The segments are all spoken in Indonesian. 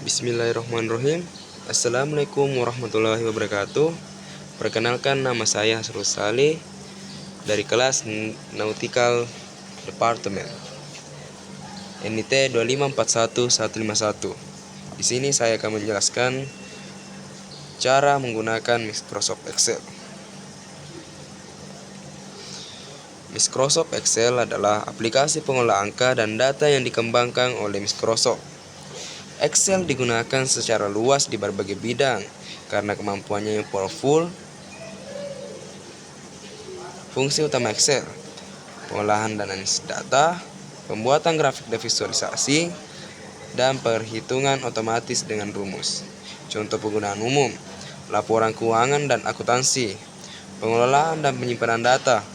Bismillahirrahmanirrahim. Assalamualaikum warahmatullahi wabarakatuh. Perkenalkan, nama saya Hasrul Saleh dari kelas Nautical Department NIT 2541151. Di sini saya akan menjelaskan cara menggunakan Microsoft Excel. Microsoft Excel adalah aplikasi pengolah angka dan data yang dikembangkan oleh Microsoft. Excel digunakan secara luas di berbagai bidang karena kemampuannya yang powerful. Fungsi utama Excel: pengolahan dan analisis data, pembuatan grafik dan visualisasi, dan perhitungan otomatis dengan rumus. Contoh penggunaan umum: laporan keuangan dan akuntansi, pengelolaan dan penyimpanan data,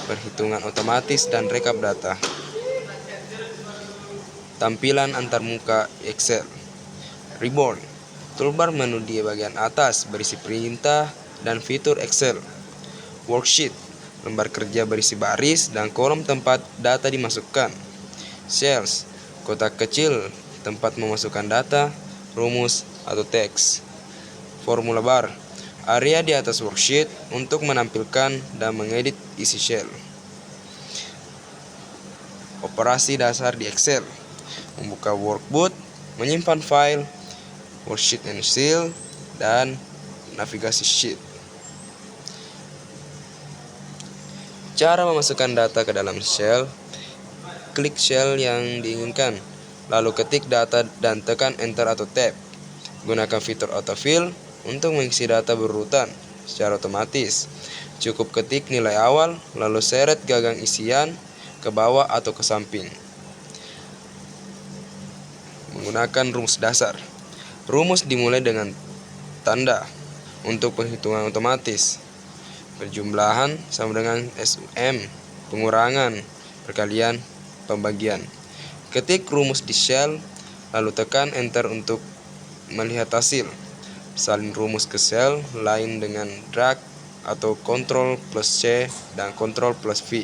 perhitungan otomatis dan rekap data. Tampilan antarmuka Excel. Ribbon, toolbar menu di bagian atas berisi perintah dan fitur Excel. Worksheet, lembar kerja berisi baris dan kolom tempat data dimasukkan. Cells, kotak kecil tempat memasukkan data, rumus, atau teks. Formula bar, area di atas worksheet untuk menampilkan dan mengedit isi cell. Operasi dasar di Excel: membuka workbook, menyimpan file, worksheet and seal, dan navigasi sheet. Cara memasukkan data ke dalam cell: klik cell yang diinginkan, lalu ketik data dan tekan enter atau tab. Gunakan fitur autofill untuk mengisi data berurutan secara otomatis. Cukup ketik nilai awal, lalu seret gagang isian ke bawah atau ke samping. Menggunakan rumus dasar. Rumus dimulai dengan tanda untuk perhitungan otomatis. Perjumlahan sama dengan SUM, pengurangan, perkalian, pembagian. Ketik rumus di cell, lalu tekan enter untuk melihat hasil. Salin rumus ke sel lain dengan drag atau Ctrl plus C dan Ctrl plus V.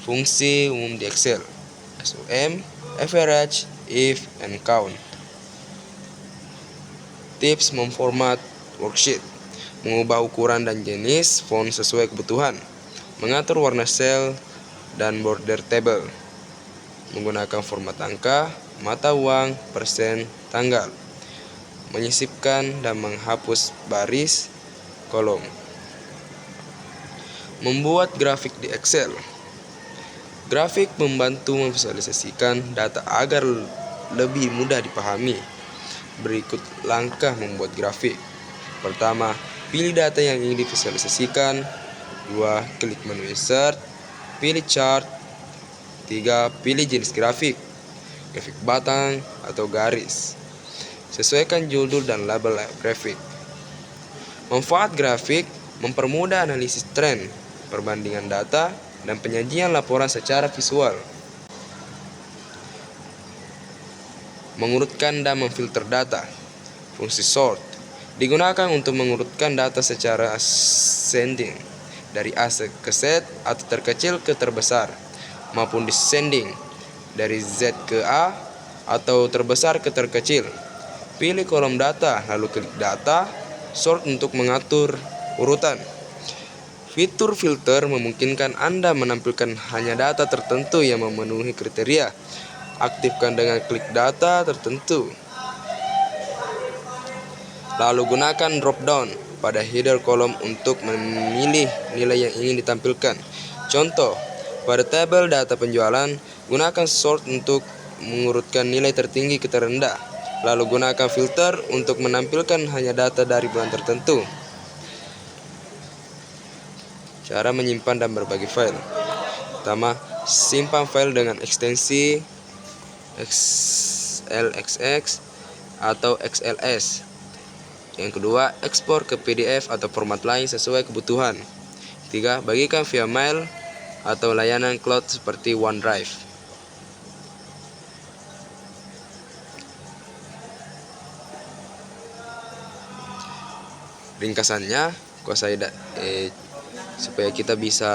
Fungsi umum di Excel: SUM, average, if, and count. Tips memformat worksheet: mengubah ukuran dan jenis font sesuai kebutuhan, mengatur warna sel dan border table, menggunakan format angka, mata uang, persen, tanggal, menyisipkan dan menghapus baris, kolom. Membuat grafik di Excel. Grafik membantu memvisualisasikan data agar lebih mudah dipahami. Berikut langkah membuat grafik. Pertama, pilih data yang ingin divisualisasikan. 2. Klik menu insert, pilih chart. 3. Pilih jenis grafik batang atau garis. Sesuaikan judul dan label grafik. Manfaat grafik: mempermudah analisis tren, perbandingan data, dan penyajian laporan secara visual. Mengurutkan dan memfilter data. Fungsi sort digunakan untuk mengurutkan data secara ascending dari A ke Z atau terkecil ke terbesar, maupun descending dari Z ke A atau terbesar ke terkecil. Pilih kolom data, lalu klik data, sort untuk mengatur urutan. Fitur filter memungkinkan Anda menampilkan hanya data tertentu yang memenuhi kriteria. Aktifkan dengan klik data tertentu. Lalu gunakan drop down pada header kolom untuk memilih nilai yang ingin ditampilkan. Contoh, pada tabel data penjualan, gunakan sort untuk mengurutkan nilai tertinggi ke terendah. Lalu gunakan filter untuk menampilkan hanya data dari bulan tertentu. Cara menyimpan dan berbagi file. Pertama, simpan file dengan ekstensi XLSX atau XLS. Yang kedua, ekspor ke PDF atau format lain sesuai kebutuhan. 3. Bagikan via mail atau layanan cloud seperti OneDrive. Ringkasannya, supaya kita bisa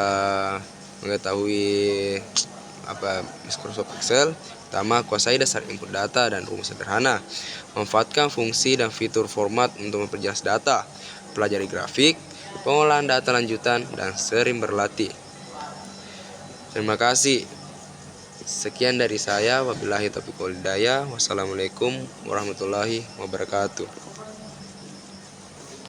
mengetahui Microsoft Excel, Pertama, kuasai dasar input data dan rumus sederhana. Manfaatkan fungsi dan fitur format untuk memperjelas data. Pelajari grafik, pengolahan data lanjutan, dan sering berlatih. Terima kasih. Sekian dari saya. Wabillahi taufiq wal hidayah. Wassalamualaikum warahmatullahi wabarakatuh.